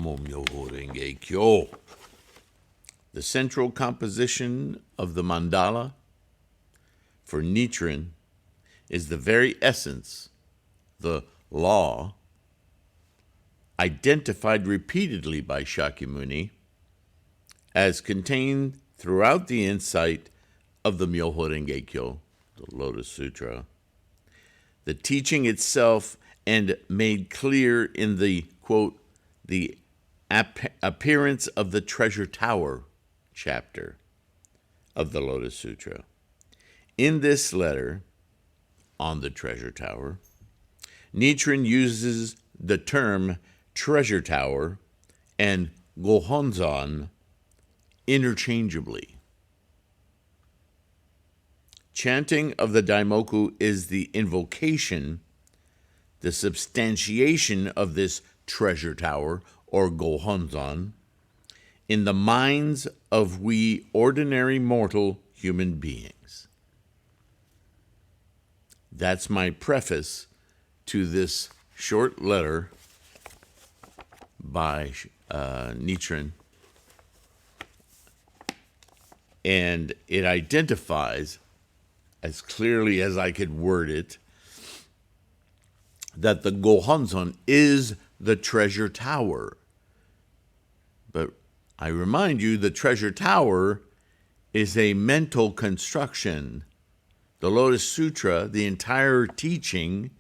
Namo Myoho Renge Kyo. The central composition of the mandala for Nichiren is the very essence, the law, identified repeatedly by Shakyamuni as contained throughout the insight of the Myoho Renge Kyo, the Lotus Sutra. The teaching itself, and made clear in the, quote, the appearance of the treasure tower chapter of the Lotus Sutra. In this letter on the treasure tower, Nichiren uses the term treasure tower and Gohonzon interchangeably. Chanting of the Daimoku is the invocation, the substantiation of this treasure tower, or Gohonzon, in the minds of we ordinary mortal human beings. That's my preface to this short letter by Nichiren, and it identifies, as clearly as I could word it, that the Gohonzon is the treasure tower. But I remind you, the treasure tower is a mental construction. The Lotus Sutra, the entire teaching,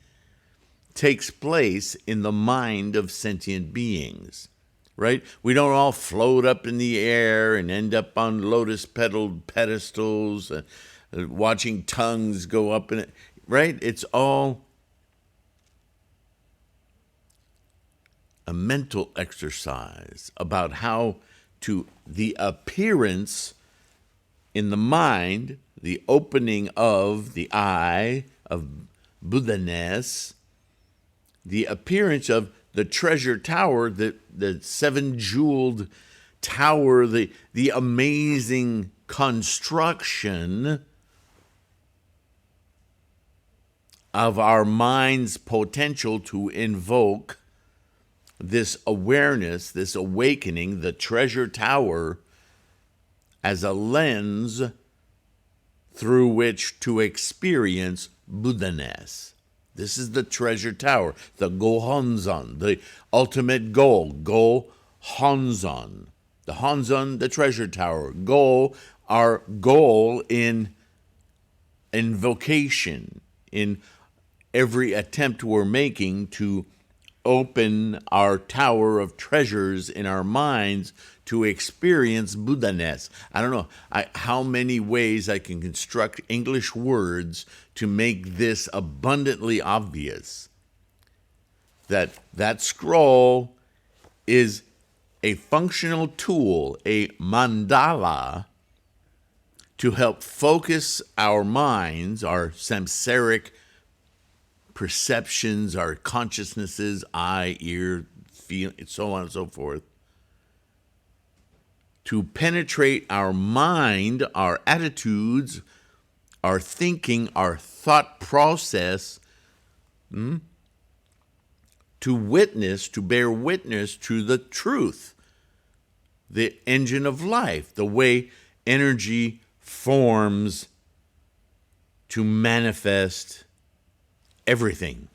takes place in the mind of sentient beings, right? We don't all float up in the air and end up on lotus-petaled pedestals, watching tongues go up in it, right? It's all a mental exercise about how to the appearance in the mind, the opening of the eye of Buddha-ness, the appearance of the treasure tower, the seven-jeweled tower, the amazing construction of our mind's potential to invoke this awareness, this awakening, the treasure tower, as a lens through which to experience Buddha-ness. This is the treasure tower, the Gohonzon, the ultimate goal, Gohonzon. The Honzon, the treasure tower. Goal, our goal in invocation, in every attempt we're making to open our tower of treasures in our minds to experience Buddha-ness. I don't know how many ways I can construct English words to make this abundantly obvious. That scroll is a functional tool, a mandala, to help focus our minds, our samsaric perceptions, our consciousnesses, eye, ear, feel, so on and so forth, to penetrate our mind, our attitudes, our thinking, our thought process, to witness, to bear witness to the truth, the engine of life, the way energy forms to manifest everything.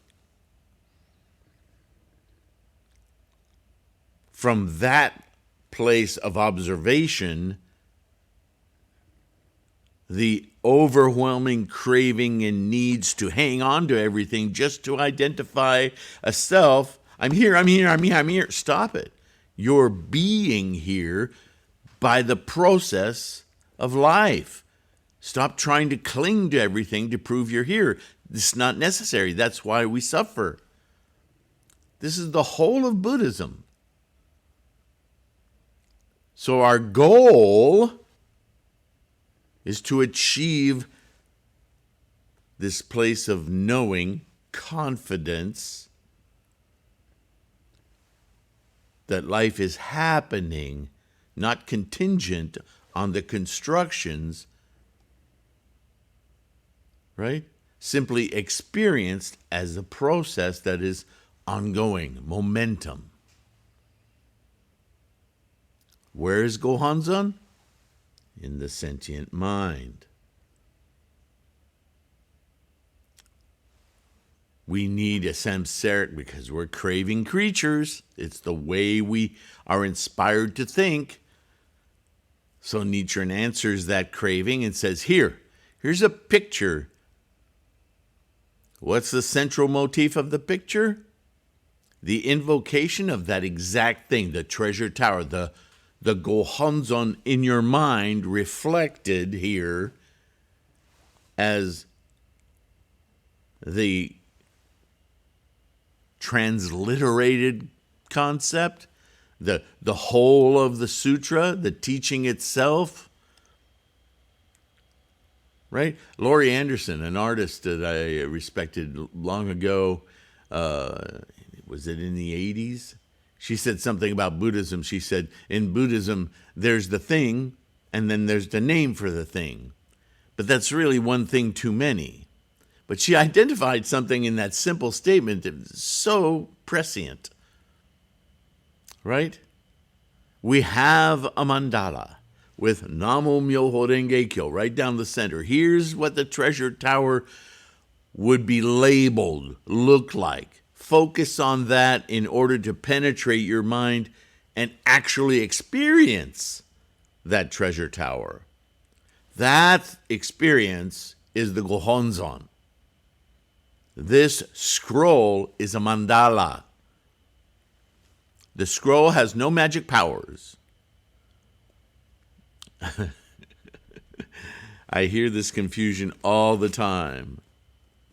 From that place of observation, the overwhelming craving and needs to hang on to everything just to identify a self. I'm here, I'm here, I'm here, I'm here. Stop it. You're being here by the process of life. Stop trying to cling to everything to prove you're here. It's not necessary. That's why we suffer. This is the whole of Buddhism. So our goal is to achieve this place of knowing, confidence that life is happening, not contingent on the constructions, right? Simply experienced as a process that is ongoing, momentum. Where is Gohonzon? In the sentient mind. We need a samsaric because we're craving creatures. It's the way we are inspired to think. So Nichiren answers that craving and says, here's a picture. What's the central motif of the picture? The invocation of that exact thing, the treasure tower, the Gohonzon in your mind reflected here as the transliterated concept, the whole of the sutra, the teaching itself. Right? Laurie Anderson, an artist that I respected long ago, was it in the 80s? She said something about Buddhism. She said, in Buddhism, there's the thing, and then there's the name for the thing. But that's really one thing too many. But she identified something in that simple statement that was so prescient. Right? We have a mandala with Namo Myoho Renge Kyo right down the center. Here's what the treasure tower would be labeled, look like. Focus on that in order to penetrate your mind and actually experience that treasure tower. That experience is the Gohonzon. This scroll is a mandala. The scroll has no magic powers. I hear this confusion all the time.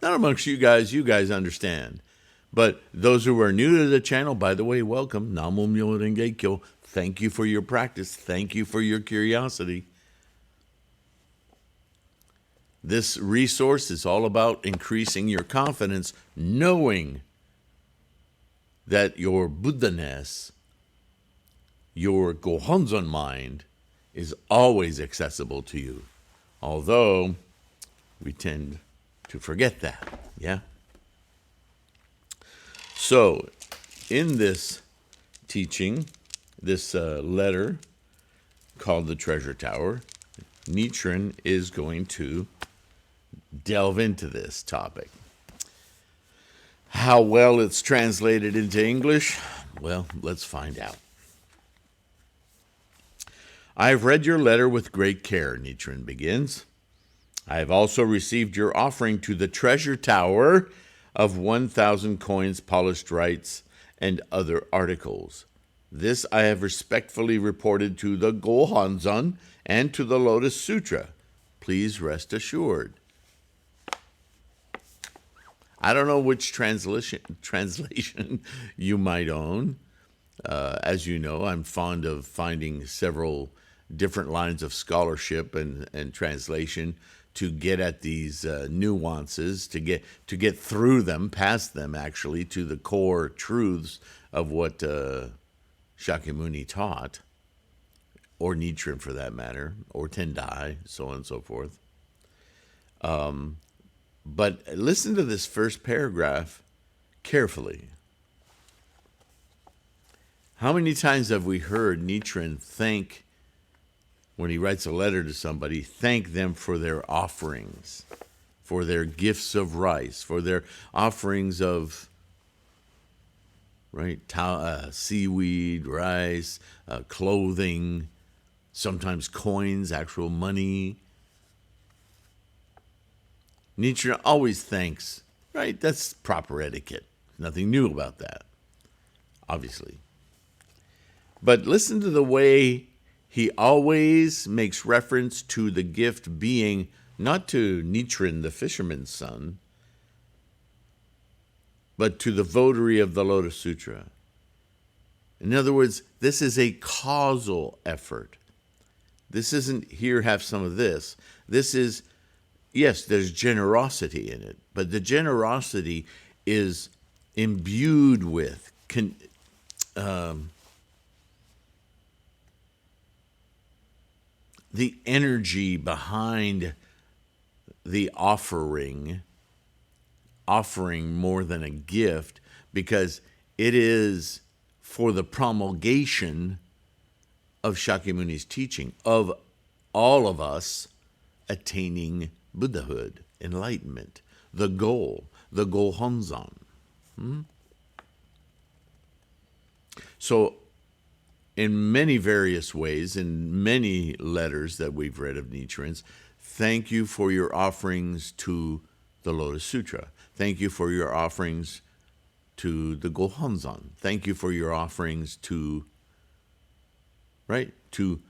Not amongst you guys understand. But those who are new to the channel, by the way, welcome. Namo Myoho Renge Kyo. Thank you for your practice. Thank you for your curiosity. This resource is all about increasing your confidence, knowing that your Buddha-ness, your Gohonzon mind, is always accessible to you. Although we tend to forget that, yeah? So, in this teaching, this letter called the Treasure Tower, Nichiren is going to delve into this topic. How well it's translated into English? Well, let's find out. I have read your letter with great care, Nichiren begins. I have also received your offering to the Treasure Tower of 1,000 coins, polished rites, and other articles. This I have respectfully reported to the Gohonzon and to the Lotus Sutra. Please rest assured. I don't know which translation you might own. As you know, I'm fond of finding several different lines of scholarship and translation to get at these nuances, to get through them, past them actually, to the core truths of what Shakyamuni taught, or Nichiren for that matter, or Tendai, so on and so forth. But listen to this first paragraph carefully. How many times have we heard Nichiren thank, when he writes a letter to somebody, thank them for their offerings, for their gifts of rice, for their offerings of seaweed, rice, clothing, sometimes coins, actual money. Nichiren always thanks, right? That's proper etiquette. Nothing new about that, obviously. But listen to the way he always makes reference to the gift being not to Nichiren, the fisherman's son, but to the votary of the Lotus Sutra. In other words, this is a causal effort. This isn't, here, have some of this. This is, yes, there's generosity in it, but the generosity is imbued with the energy behind the offering more than a gift, because it is for the promulgation of Shakyamuni's teaching, of all of us attaining Buddhahood, enlightenment, the goal, the Gohonzon. So, in many various ways, in many letters that we've read of Nichiren's, thank you for your offerings to the Lotus Sutra. Thank you for your offerings to the Gohonzon. Thank you for your offerings to, to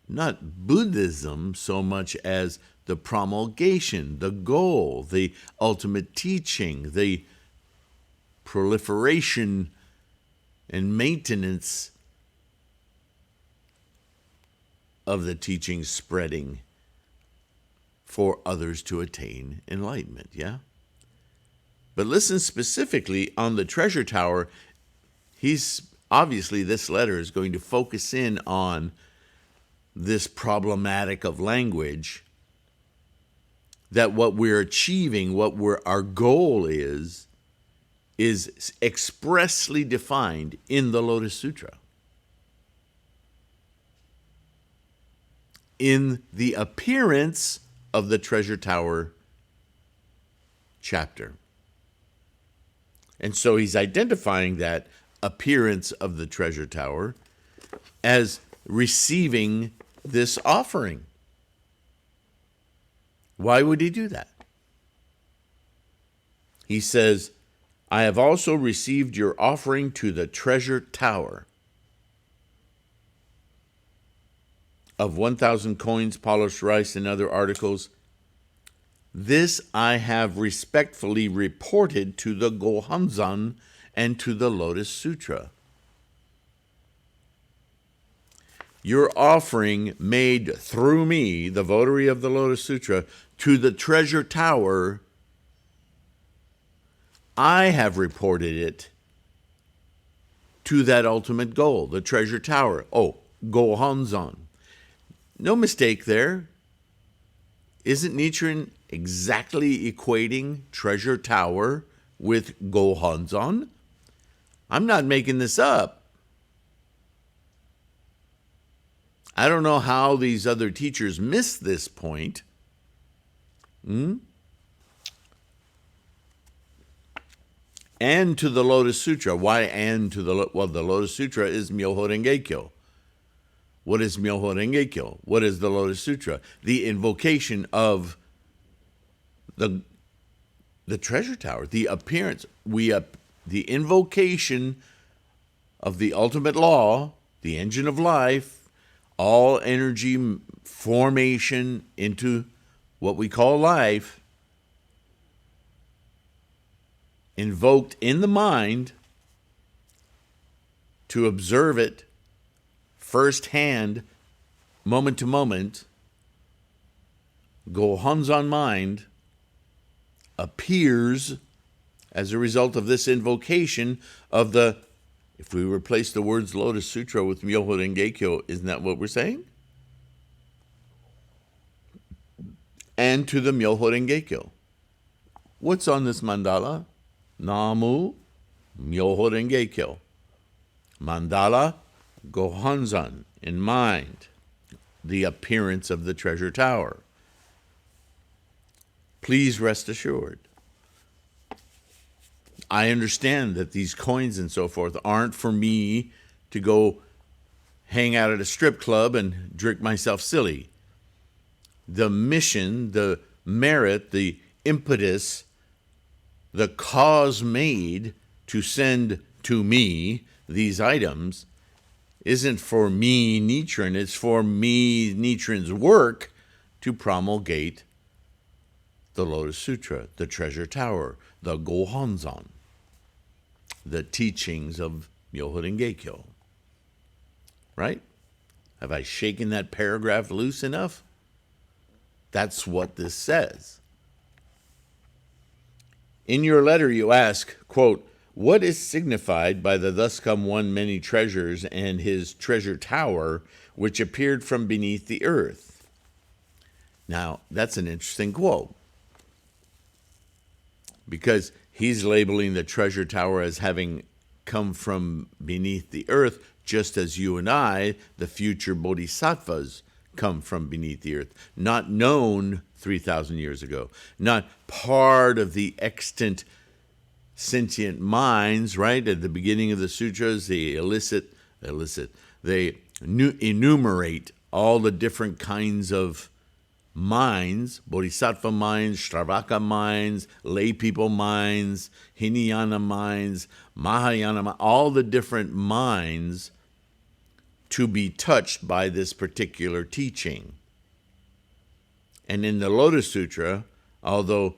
not Buddhism so much as the promulgation, the goal, the ultimate teaching, the proliferation and maintenance of the teaching spreading for others to attain enlightenment, yeah? But listen specifically on the treasure tower. He's obviously, this letter is going to focus in on this problematic of language, that what we're achieving, our goal is expressly defined in the Lotus Sutra, in the appearance of the treasure tower chapter. And so he's identifying that appearance of the treasure tower as receiving this offering. Why would he do that? He says, I have also received your offering to the treasure tower of 1,000 coins, polished rice, and other articles. This I have respectfully reported to the Gohonzon and to the Lotus Sutra. Your offering made through me, the votary of the Lotus Sutra, to the treasure tower, I have reported it to that ultimate goal, the treasure tower. Oh, Gohonzon. No mistake there. Isn't Nichiren exactly equating treasure tower with Gohonzon? I'm not making this up. I don't know how these other teachers missed this point. And to the Lotus Sutra. Why and to the... Well, the Lotus Sutra is Myoho Renge-kyo. What is Myoho Renge-kyo? What is the Lotus Sutra? The invocation of the treasure tower, the appearance, the invocation of the ultimate law, the engine of life, all energy formation into what we call life, invoked in the mind to observe it firsthand, moment to moment. Gohonzon mind appears as a result of this invocation of the, if we replace the words Lotus Sutra with Myoho Renge-kyo, isn't that what we're saying? And to the Myoho Renge-kyo. What's on this mandala? Namu Myoho Renge-kyo. Mandala Gohonzon, in mind, the appearance of the treasure tower. Please rest assured, I understand that these coins and so forth aren't for me to go hang out at a strip club and drink myself silly. The mission, the merit, the impetus, the cause made to send to me these items isn't for me, Nichiren. It's for me, Nichiren's work to promulgate the Lotus Sutra, the treasure tower, the Gohonzon, the teachings of Myoho Renge-kyo. Right? Have I shaken that paragraph loose enough? That's what this says. In your letter you ask, quote, what is signified by the thus come one many treasures and his treasure tower, which appeared from beneath the earth? Now, that's an interesting quote, because he's labeling the treasure tower as having come from beneath the earth just as you and I, the future bodhisattvas, come from beneath the earth, not known 3,000 years ago, not part of the extant sentient minds, right? At the beginning of the sutras, they they enumerate all the different kinds of minds, bodhisattva minds, Shravaka minds, lay people minds, Hinayana minds, Mahayana minds, all the different minds to be touched by this particular teaching. And in the Lotus Sutra, although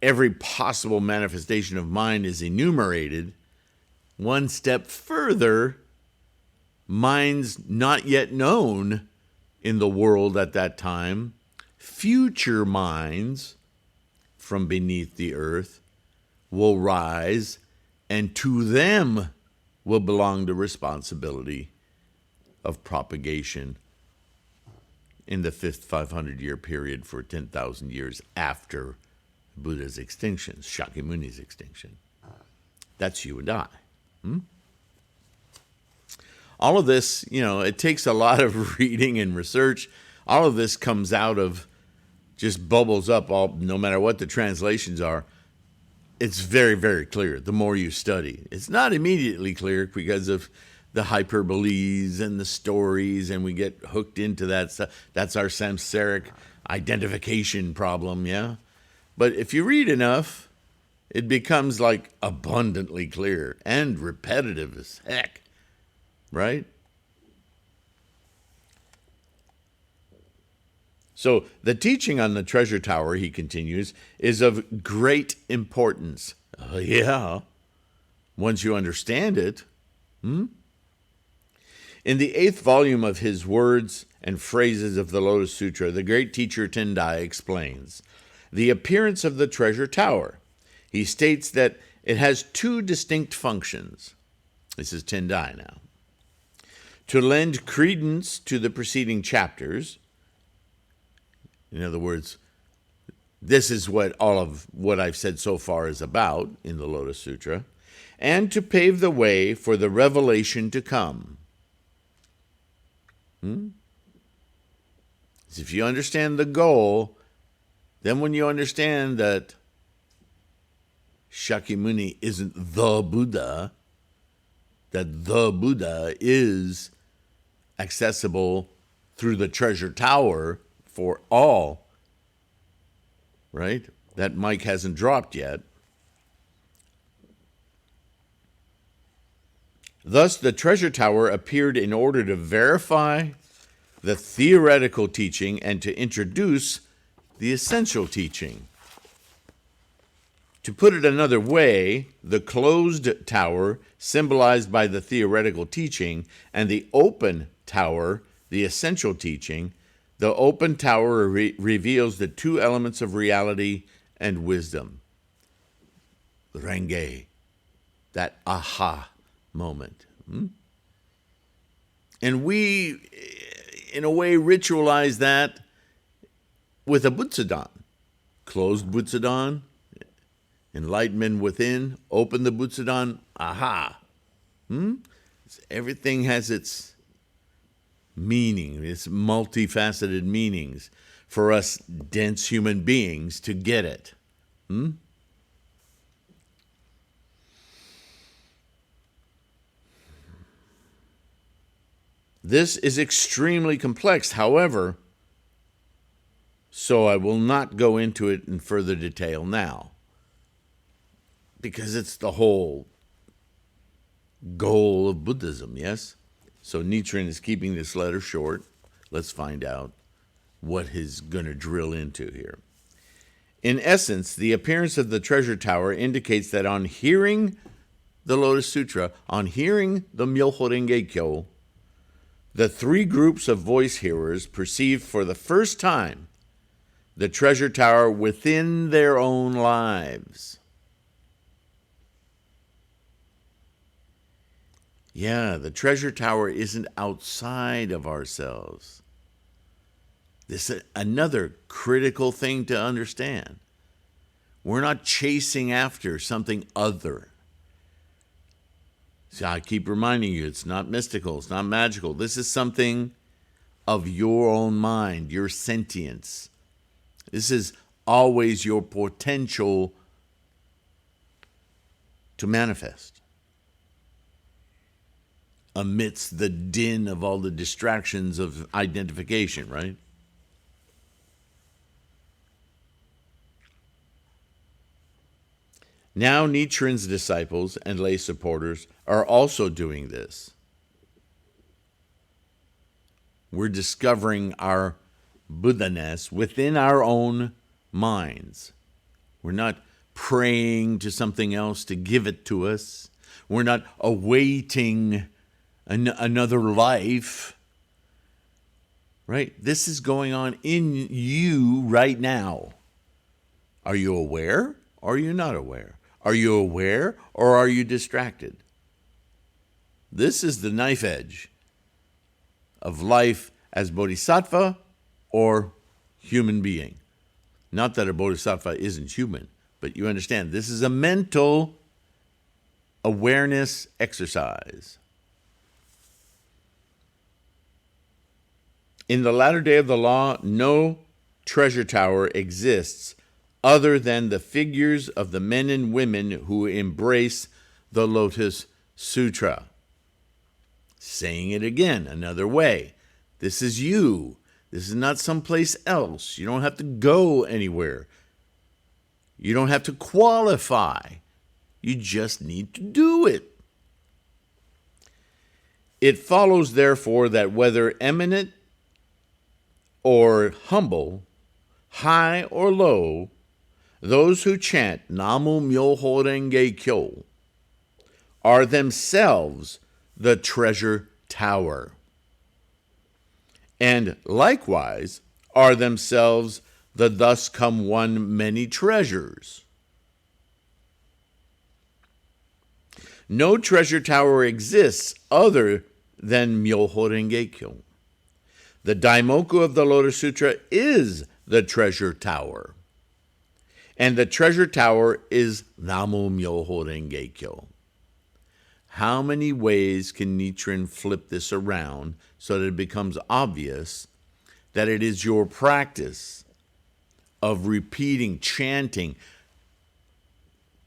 every possible manifestation of mind is enumerated, one step further, minds not yet known in the world at that time, future minds from beneath the earth will rise, and to them will belong the responsibility of propagation in the fifth 500-year period for 10,000 years after Buddha's extinction, Shakyamuni's extinction. That's you and I. All of this, it takes a lot of reading and research. All of this comes out of, just bubbles up, no matter what the translations are. It's very, very clear the more you study. It's not immediately clear because of the hyperboles and the stories, and we get hooked into that stuff. That's our samsaric identification problem, yeah? But if you read enough, it becomes like abundantly clear and repetitive as heck, right? So the teaching on the treasure tower, he continues, is of great importance. Yeah, once you understand it. In the 8th volume of his Words and Phrases of the Lotus Sutra, the great teacher Tendai explains the appearance of the treasure tower. He states that it has 2 distinct functions. This is Tendai now. To lend credence to the preceding chapters. In other words, this is what all of what I've said so far is about in the Lotus Sutra, and to pave the way for the revelation to come. So if you understand the goal, then when you understand that Shakyamuni isn't the Buddha, that the Buddha is accessible through the treasure tower for all, right? That mic hasn't dropped yet. Thus, the treasure tower appeared in order to verify the theoretical teaching and to introduce the essential teaching. To put it another way, the closed tower, symbolized by the theoretical teaching, and the open tower, the essential teaching, the open tower reveals the 2 elements of reality and wisdom. Renge, that aha moment. And we, in a way, ritualize that with a Butsudan. Closed Butsudan, enlightenment within, open the Butsudan, aha. Everything has its meaning, its multifaceted meanings for us dense human beings to get it. This is extremely complex, however, so I will not go into it in further detail now, because it's the whole goal of Buddhism, yes? So Nichiren is keeping this letter short. Let's find out what he's going to drill into here. In essence, the appearance of the treasure tower indicates that on hearing the Lotus Sutra, on hearing the Myoho Renge Kyo, the 3 groups of voice hearers perceived for the first time the treasure tower within their own lives. Yeah, the treasure tower isn't outside of ourselves. This is another critical thing to understand. We're not chasing after something other. See, I keep reminding you, it's not mystical, it's not magical. This is something of your own mind, your sentience. This is always your potential to manifest amidst the din of all the distractions of identification, right? Now Nichiren's disciples and lay supporters are also doing this. We're discovering our Buddha-ness within our own minds. We're not praying to something else to give it to us. We're not awaiting another life. Right? This is going on in you right now. Are you aware or are you not aware? Are you aware or are you distracted? This is the knife edge of life as bodhisattva or human being. Not that a bodhisattva isn't human, but you understand this is a mental awareness exercise. In the latter day of the law, no treasure tower exists other than the figures of the men and women who embrace the Lotus Sutra. Saying it again, another way. This is you. This is not someplace else. You don't have to go anywhere. You don't have to qualify. You just need to do it. It follows, therefore, that whether eminent or humble, high or low, those who chant Namu Myoho Renge Kyo are themselves the treasure tower, and likewise are themselves the thus come one many treasures. No treasure tower exists other than Myoho Renge Kyo. The Daimoku of the Lotus Sutra is the treasure tower. And the treasure tower is Namu Myoho Renge Kyo. How many ways can Nichiren flip this around so that it becomes obvious that it is your practice of repeating, chanting,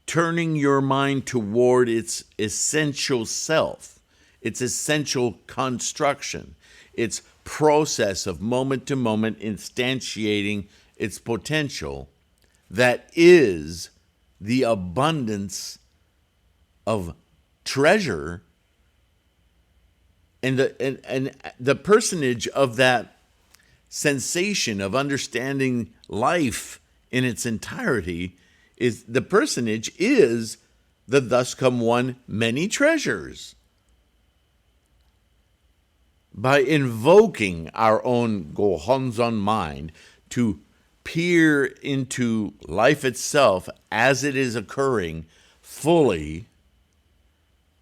turning your mind toward its essential self, its essential construction, its process of moment to moment instantiating its potential, that is the abundance of treasure and the personage of that sensation of understanding life in its entirety is the personage is the thus come one many treasures. By invoking our own Gohonzon mind to peer into life itself as it is occurring fully,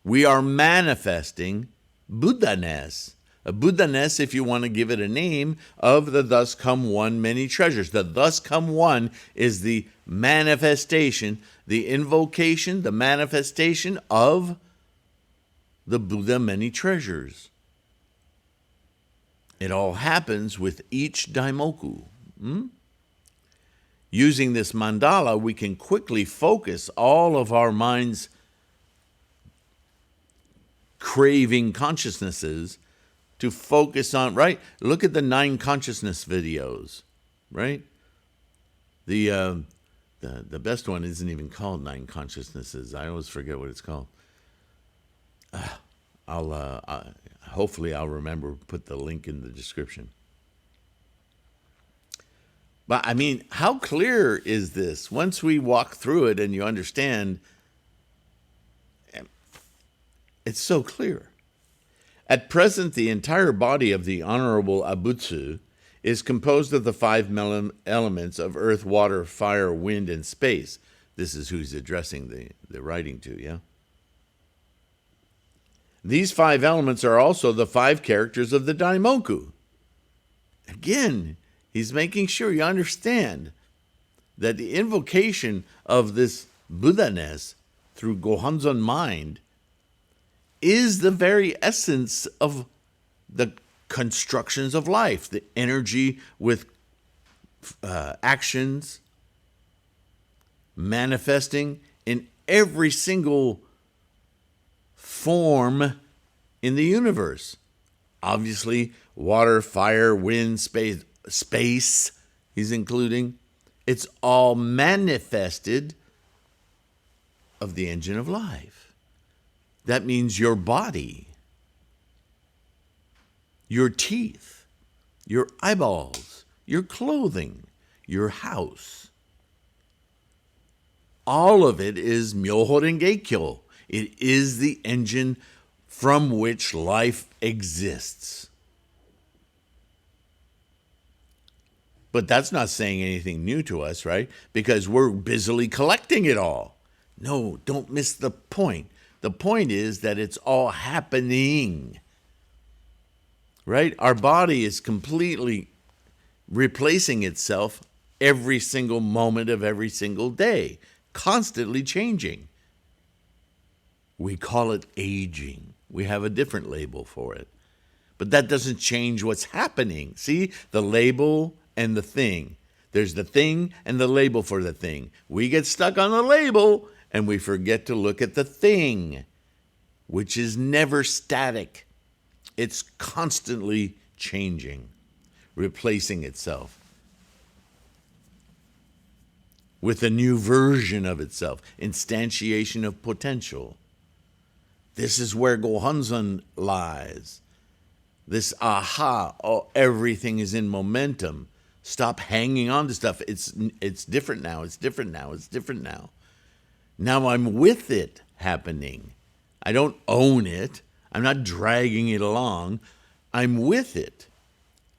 we are manifesting Buddha-ness. A Buddha-ness, if you want to give it a name, of the thus come one many treasures. The thus come one is the manifestation, the invocation, the manifestation of the Buddha many treasures. It all happens with each daimoku. Using this mandala, we can quickly focus all of our mind's craving consciousnesses to focus on, right? Look at the 9 consciousness videos, right? The best one isn't even called 9 consciousnesses. I always forget what it's called. Hopefully I'll remember, put the link in the description. But I mean, how clear is this? Once we walk through it and you understand, it's so clear. At present, the entire body of the Honorable Abutsu is composed of the 5 elements of earth, water, fire, wind, and space. This is who he's addressing the writing to, yeah? These 5 elements are also the 5 characters of the Daimoku. Again, he's making sure you understand that the invocation of this Buddha-ness through Gohonzon mind is the very essence of the constructions of life, the energy with actions manifesting in every single form in the universe. Obviously, water, fire, wind, space he's including. It's all manifested of the engine of life. That means your body, your teeth, your eyeballs, your clothing, your house. All of it is Myoho Renge-kyo. It is the engine from which life exists. But that's not saying anything new to us, right? Because we're busily collecting it all. No, don't miss the point. The point is that it's all happening, right? Our body is completely replacing itself every single moment of every single day, constantly changing. We call it aging. We have a different label for it. But that doesn't change what's happening. See, the label and the thing. There's the thing and the label for the thing. We get stuck on the label and we forget to look at the thing, which is never static. It's constantly changing, replacing itself with a new version of itself, instantiation of potential. This is where Gohonzon lies. This aha, oh, everything is in momentum. Stop hanging on to stuff. It's different now. It's different now. It's different now. Now I'm with it happening. I don't own it. I'm not dragging it along. I'm with it.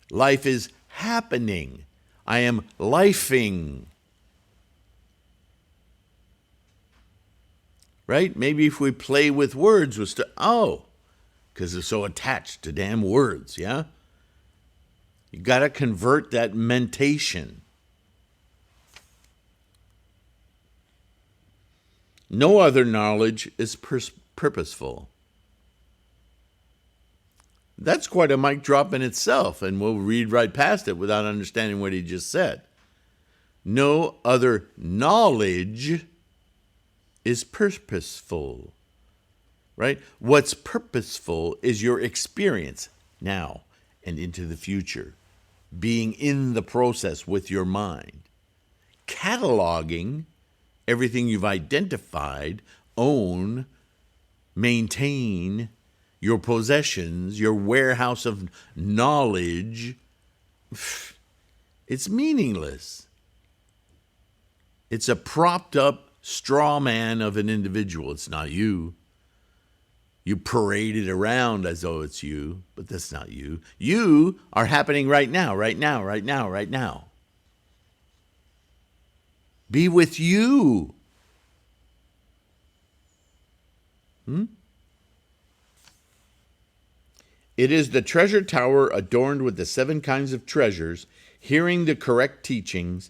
Life is happening. I am lifing. Right? Maybe if we play with words, because they're so attached to damn words, yeah? You got to convert that mentation. No other knowledge is purposeful. That's quite a mic drop in itself, and we'll read right past it without understanding what he just said. No other knowledge is purposeful, right? What's purposeful is your experience now and into the future, being in the process with your mind, cataloging everything you've identified, own, maintain, your possessions, your warehouse of knowledge. It's meaningless. It's a propped up straw man of an individual. It's not you. You parade it around as though it's you, but that's not you. You are happening right now, right now, right now, right now. Be with you. It is the treasure tower adorned with the 7 kinds of treasures, hearing the correct teachings,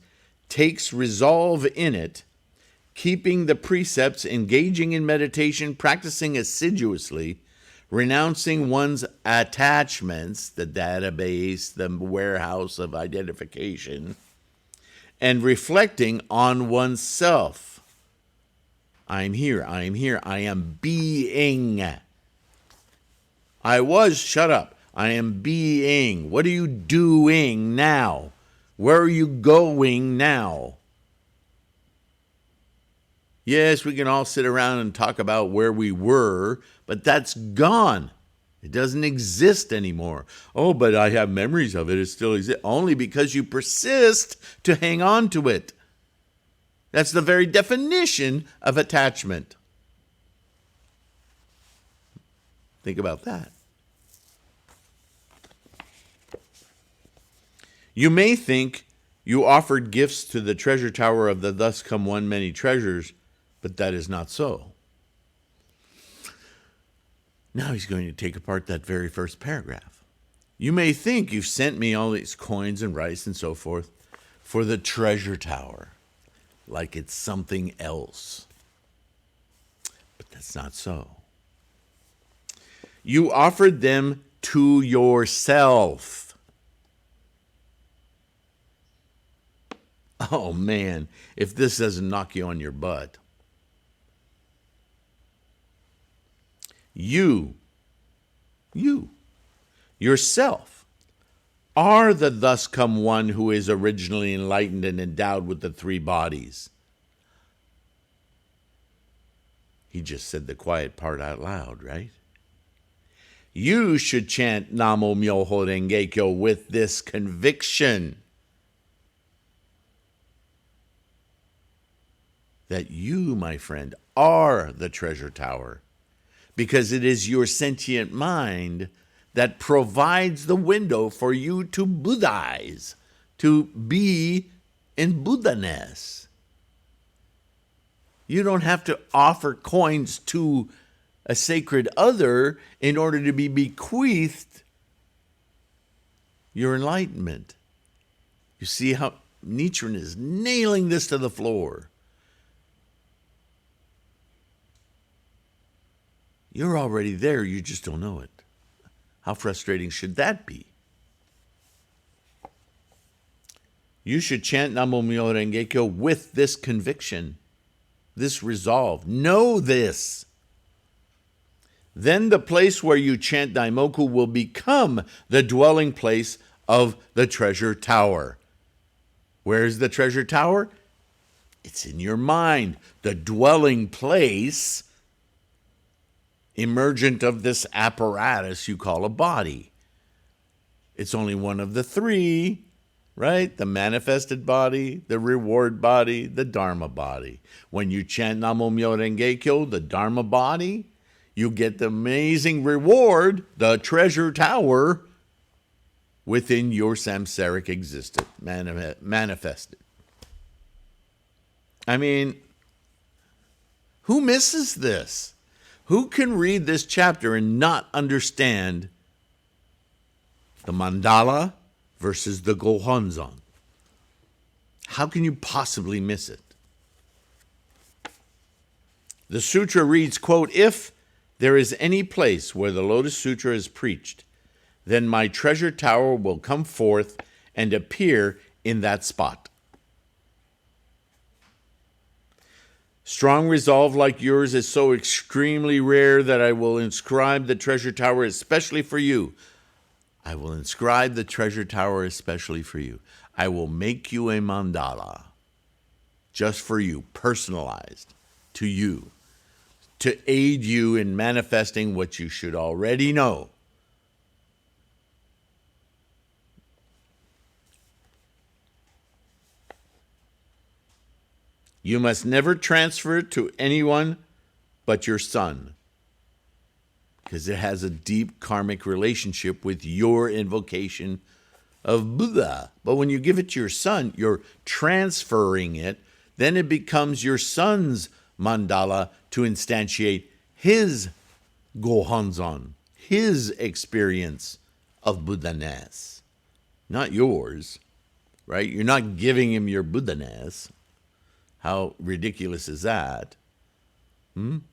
takes resolve in it, keeping the precepts, engaging in meditation, practicing assiduously, renouncing one's attachments, the database, the warehouse of identification, and reflecting on oneself. I'm here, I am here, I am being. Shut up. I am being. What are you doing now? Where are you going now? Yes, we can all sit around and talk about where we were, but that's gone. It doesn't exist anymore. Oh, but I have memories of it. It still exists. Only because you persist to hang on to it. That's the very definition of attachment. Think about that. You may think you offered gifts to the treasure tower of the thus come one many treasures, but that is not so. Now he's going to take apart that very first paragraph. You may think you've sent me all these coins and rice and so forth for the treasure tower, like it's something else. But that's not so. You offered them to yourself. Oh man, if this doesn't knock you on your butt. You, yourself, are the thus come one who is originally enlightened and endowed with the three bodies. He just said the quiet part out loud, right? You should chant Namo Myoho Renge Kyo with this conviction that you, my friend, are the treasure tower, because it is your sentient mind that provides the window for you to Buddhize, to be in Buddha-ness. You don't have to offer coins to a sacred other in order to be bequeathed your enlightenment. You see how Nichiren is nailing this to the floor. You're already there, you just don't know it. How frustrating should that be? You should chant Namo Myoho Renge Kyo with this conviction, this resolve. Know this. Then the place where you chant Daimoku will become the dwelling place of the treasure tower. Where's the treasure tower? It's in your mind, the dwelling place emergent of this apparatus you call a body. It's only one of the three, right? The manifested body, the reward body, the Dharma body. When you chant Namo Myoho Renge Kyo, the Dharma body, you get the amazing reward, the treasure tower, within your samsaric existence, manifested. I mean, who misses this? Who can read this chapter and not understand the mandala versus the Gohonzon? How can you possibly miss it? The sutra reads, quote, "If there is any place where the Lotus Sutra is preached, then my treasure tower will come forth and appear in that spot. Strong resolve like yours is so extremely rare that I will inscribe the treasure tower especially for you. I will inscribe the treasure tower especially for you. I will make you a mandala just for you, personalized to you, to aid you in manifesting what you should already know. You must never transfer it to anyone but your son, because it has a deep karmic relationship with your invocation of Buddha. But when you give it to your son, you're transferring it. Then it becomes your son's mandala to instantiate his Gohonzon, his experience of Buddha-ness, not yours, right? You're not giving him your Buddha-ness. How ridiculous is that? But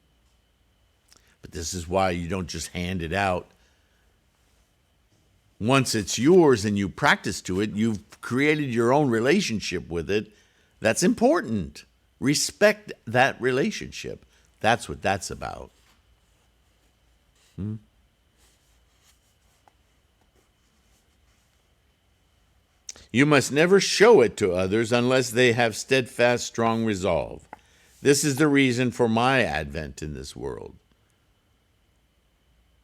this is why you don't just hand it out. Once it's yours and you practice to it, you've created your own relationship with it. That's important. Respect that relationship. That's what that's about. You must never show it to others unless they have steadfast, strong resolve. This is the reason for my advent in this world.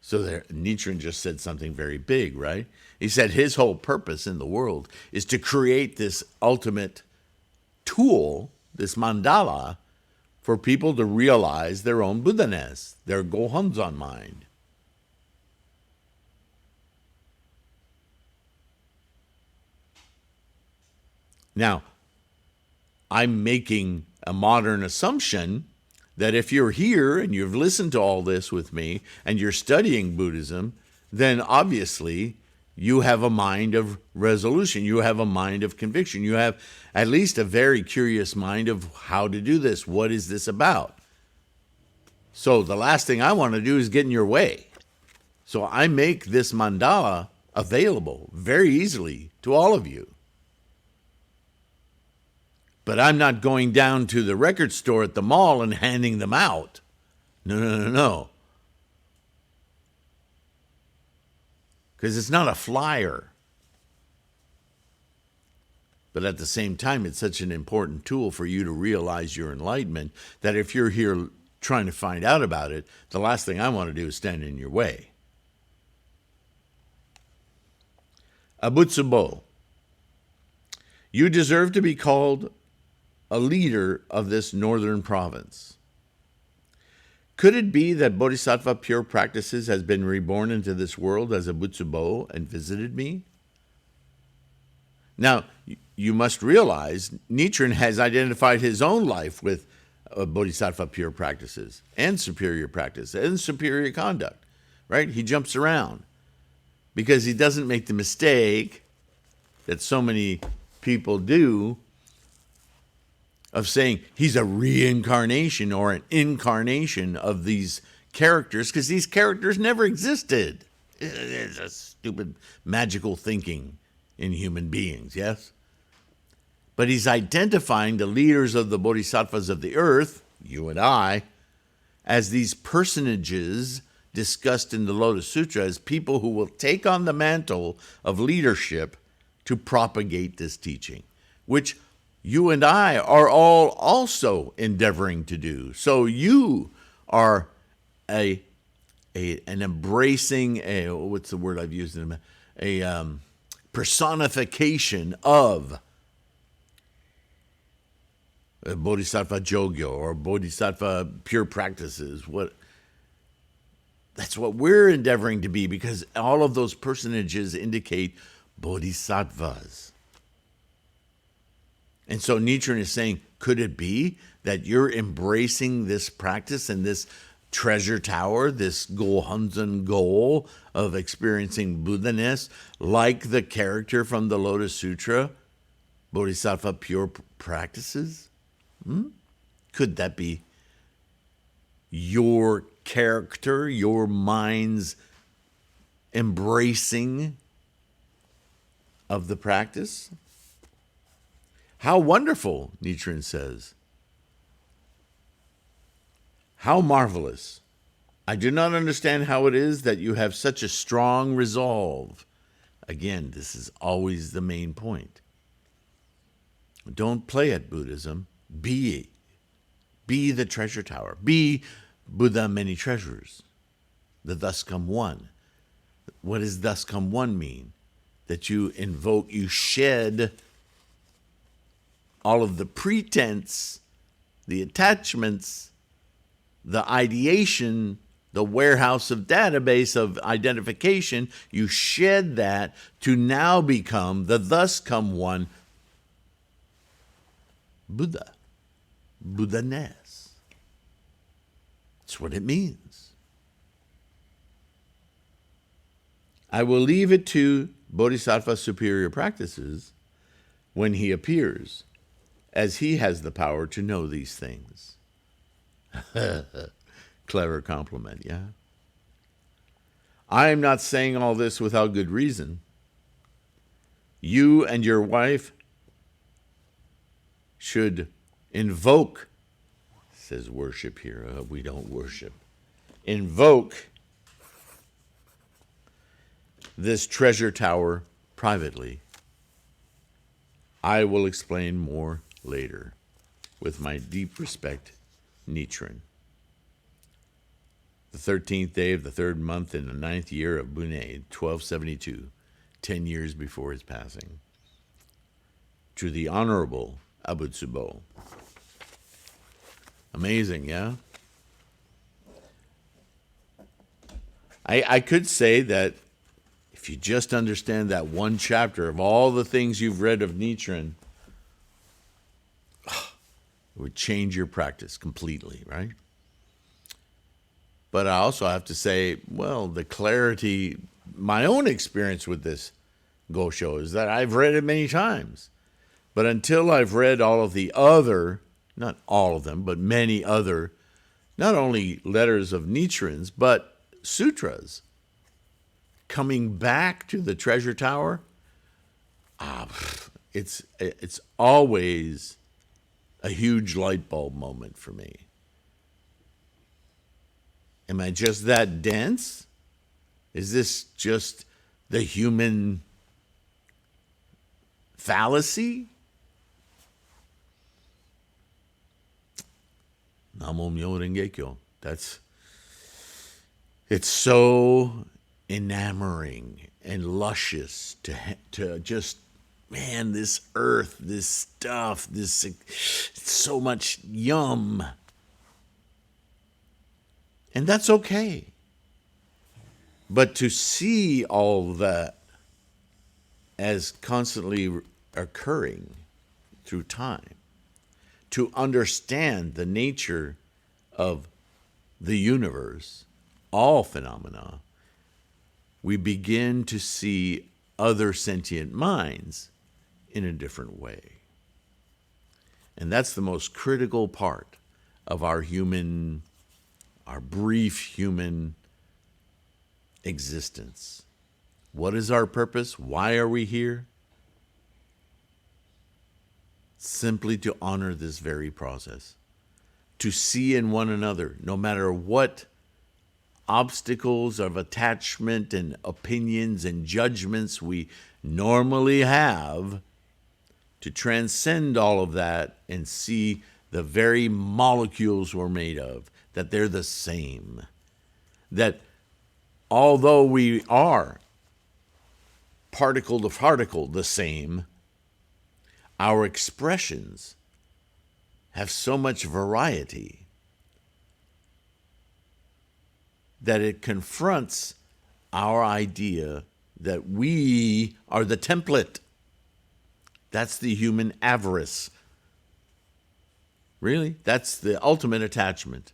So Nichiren just said something very big, right? He said his whole purpose in the world is to create this ultimate tool, this mandala, for people to realize their own Buddha-ness, their Gohonzon mind. Now, I'm making a modern assumption that if you're here and you've listened to all this with me and you're studying Buddhism, then obviously you have a mind of resolution. You have a mind of conviction. You have at least a very curious mind of how to do this. What is this about? So the last thing I want to do is get in your way. So I make this mandala available very easily to all of you. But I'm not going down to the record store at the mall and handing them out. No. Because it's not a flyer. But at the same time, it's such an important tool for you to realize your enlightenment that if you're here trying to find out about it, the last thing I want to do is stand in your way. Abutsubo, you deserve to be called a leader of this northern province. Could it be that Bodhisattva Pure Practices has been reborn into this world as a Butsubo and visited me? Now, you must realize Nichiren has identified his own life with Bodhisattva Pure Practices and superior practice and superior conduct, right? He jumps around because he doesn't make the mistake that so many people do of saying he's a reincarnation or an incarnation of these characters, because these characters never existed. It's a stupid magical thinking in human beings, yes? But he's identifying the leaders of the bodhisattvas of the earth, you and I, as these personages discussed in the Lotus Sutra as people who will take on the mantle of leadership to propagate this teaching, which you and I are all also endeavoring to do. So you are an embracing, what's the word I've used? A personification of Bodhisattva Jogyo or Bodhisattva Pure Practices. That's what we're endeavoring to be, because all of those personages indicate bodhisattvas. And so Nichiren is saying, could it be that you're embracing this practice and this treasure tower, this Gohonzon goal of experiencing Buddha-ness, like the character from the Lotus Sutra, Bodhisattva Pure Practices? Could that be your character, your mind's embracing of the practice? How wonderful, Nichiren says. How marvelous. I do not understand how it is that you have such a strong resolve. Again, this is always the main point. Don't play at Buddhism. Be the treasure tower. Be Buddha many treasures. The thus come one. What does thus come one mean? That you invoke, you shed all of the pretense, the attachments, the ideation, the warehouse of database of identification. You shed that to now become the thus come one Buddha. Buddha-ness. That's what it means. I will leave it to Bodhisattva superior practices when he appears, as he has the power to know these things. Clever compliment, yeah? I am not saying all this without good reason. You and your wife should invoke, says worship here. We don't worship. Invoke this treasure tower privately. I will explain more later. With my deep respect, Nichiren. The 13th day of the 3rd month in the 9th year of Bunei, 1272, 10 years before his passing. To the Honorable Abutsubo. Amazing, yeah? I could say that if you just understand that one chapter of all the things you've read of Nichiren, it would change your practice completely, right? But I also have to say, well, the clarity, my own experience with this Gosho is that I've read it many times. But until I've read all of the other, not all of them, but many other, not only letters of Nichiren's, but sutras coming back to the treasure tower, it's always a huge light bulb moment for me. Am I just that dense? Is this just the human fallacy? Namo Myo Renge Kyo. It's so enamoring and luscious to just, man, this earth, this stuff, this so much yum. And that's okay. But to see all that as constantly occurring through time, to understand the nature of the universe, all phenomena, we begin to see other sentient minds in a different way. And that's the most critical part of our brief human existence. What is our purpose? Why are we here? Simply to honor this very process, to see in one another, no matter what obstacles of attachment and opinions and judgments we normally have, to transcend all of that and see the very molecules we're made of, that they're the same. That although we are particle to particle the same, our expressions have so much variety that it confronts our idea that we are the template. That's the human avarice. Really? That's the ultimate attachment.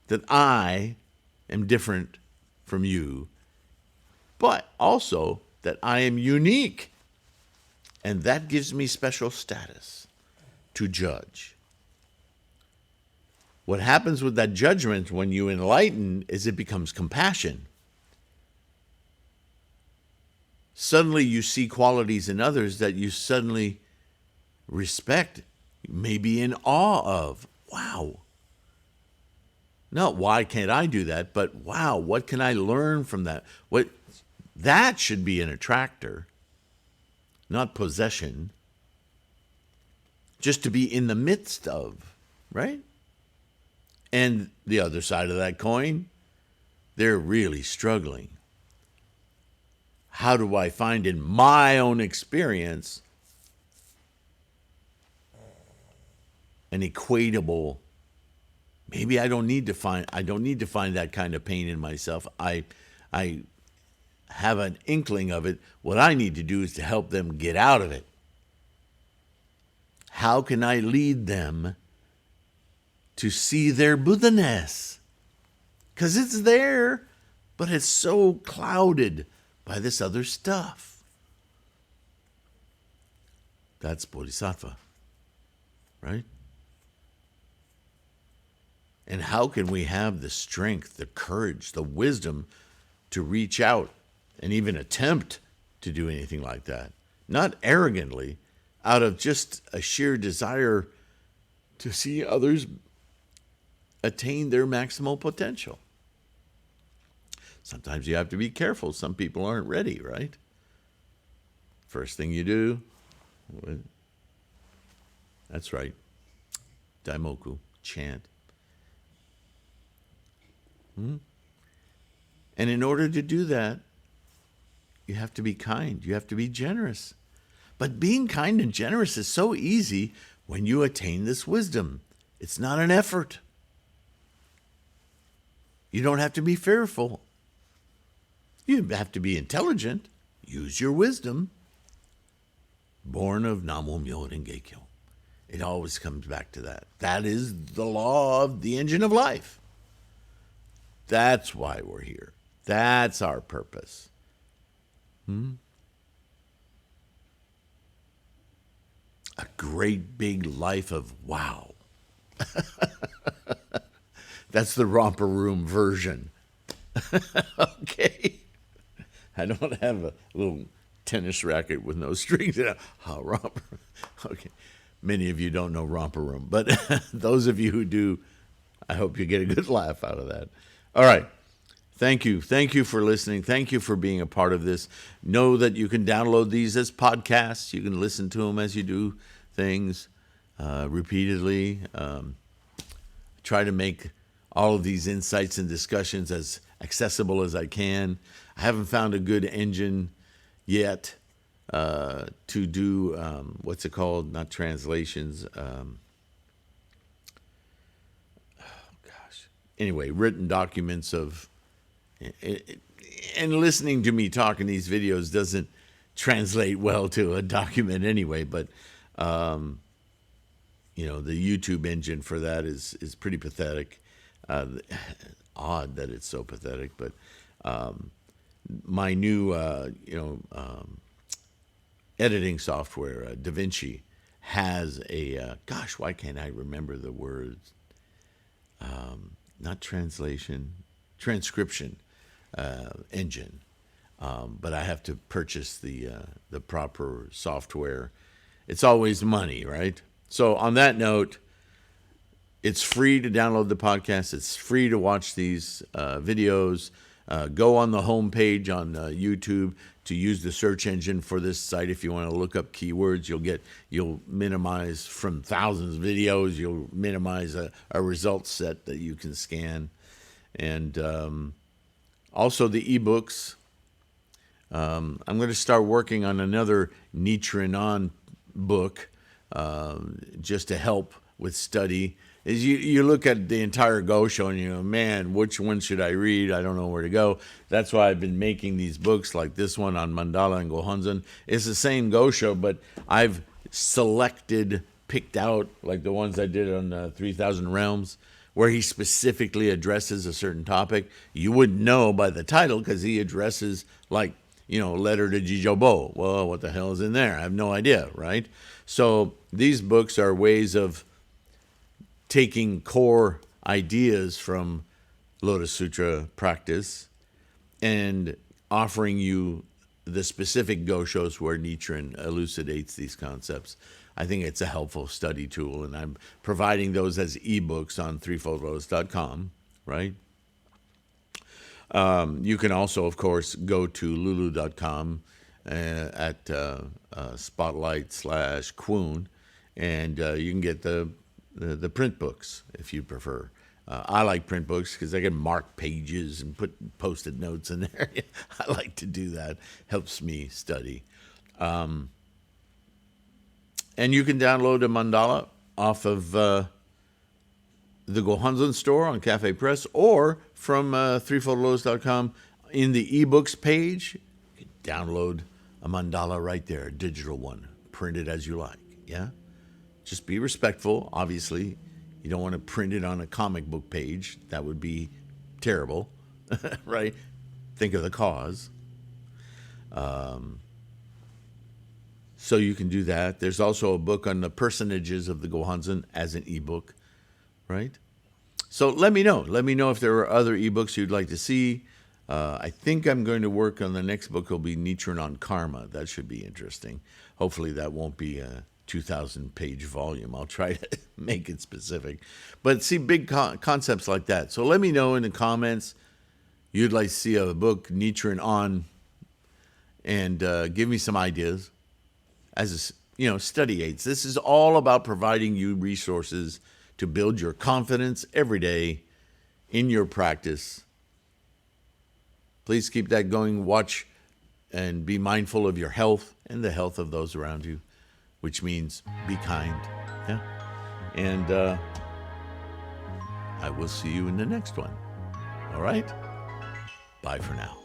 That I am different from you, but also that I am unique. And that gives me special status to judge. What happens with that judgment when you enlighten is it becomes compassion. Suddenly you see qualities in others that you suddenly respect, maybe in awe of. Wow. Not why can't I do that, but wow, what can I learn from that? That should be an attractor, not possession. Just to be in the midst of, right? And the other side of that coin, they're really struggling. How do I find in my own experience an equatable? Maybe I don't need to find that kind of pain in myself. I have an inkling of it. What I need to do is to help them get out of it. How can I lead them to see their Buddha-ness? Because it's there, but it's so clouded by this other stuff. That's Bodhisattva, right? And how can we have the strength, the courage, the wisdom to reach out and even attempt to do anything like that? Not arrogantly, out of just a sheer desire to see others attain their maximal potential. Sometimes you have to be careful. Some people aren't ready, right? First thing you do, that's right, Daimoku, chant. And in order to do that, you have to be kind. You have to be generous. But being kind and generous is so easy when you attain this wisdom. It's not an effort. You don't have to be fearful. You have to be intelligent. Use your wisdom. Born of Namo Myo Renge Kyo. It always comes back to that. That is the law of the engine of life. That's why we're here. That's our purpose. A great big life of wow. That's the romper room version. Okay. I don't have a little tennis racket with no strings in it. Oh, romper. Okay. Many of you don't know romper room, but those of you who do, I hope you get a good laugh out of that. All right. Thank you. Thank you for listening. Thank you for being a part of this. Know that you can download these as podcasts. You can listen to them as you do things repeatedly. Try to make all of these insights and discussions as accessible as I can. I haven't found a good engine yet to do, what's it called? Not translations. Anyway, written documents of, and listening to me talk in these videos doesn't translate well to a document anyway, but, the YouTube engine for that is pretty pathetic. Odd that it's so pathetic, but my new, editing software, DaVinci, has a, why can't I remember the words? Not translation, transcription engine. But I have to purchase the proper software. It's always money, right? So on that note, it's free to download the podcast. It's free to watch these videos. Go on the homepage on YouTube to use the search engine for this site. If you want to look up keywords, you'll minimize from thousands of videos. You'll minimize a result set that you can scan, and also the ebooks. I'm going to start working on another Nichiren book just to help with study. Is you look at the entire Gosho and you go, man, which one should I read? I don't know where to go. That's why I've been making these books like this one on Mandala and Gohonzon. It's the same Gosho, but I've picked out, like the ones I did on 3,000 Realms, where he specifically addresses a certain topic. You wouldn't know by the title because he addresses, like, letter to Jijobo. Well, what the hell is in there? I have no idea, right? So these books are ways of taking core ideas from Lotus Sutra practice and offering you the specific goshos where Nichiren elucidates these concepts. I think it's a helpful study tool, and I'm providing those as ebooks on threefoldlotus.com, right? You can also, of course, go to lulu.com at spotlight/Kwoon, and you can get the print books if you prefer. I like print books because I can mark pages and put Post-it notes in there. I like to do that. Helps me study. And you can download a mandala off of the Gohonzon store on Cafe Press or from threefoldlotus.com in the ebooks page. You can download a mandala right there, a digital one, print it as you like. Yeah? Just be respectful. Obviously, you don't want to print it on a comic book page. That would be terrible, right? Think of the cause. So you can do that. There's also a book on the personages of the Gohonzon as an ebook, right? So let me know. Let me know if there are other ebooks you'd like to see. I think I'm going to work on the next book. Will be Nichiren on Karma. That should be interesting. Hopefully that won't be a 2,000-page volume. I'll try to make it specific. But see, big concepts like that. So let me know in the comments you'd like to see a book, Nichiren on, and give me some ideas as study aids. This is all about providing you resources to build your confidence every day in your practice. Please keep that going. Watch and be mindful of your health and the health of those around you, which means be kind. Yeah. And I will see you in the next one. All right? Bye for now.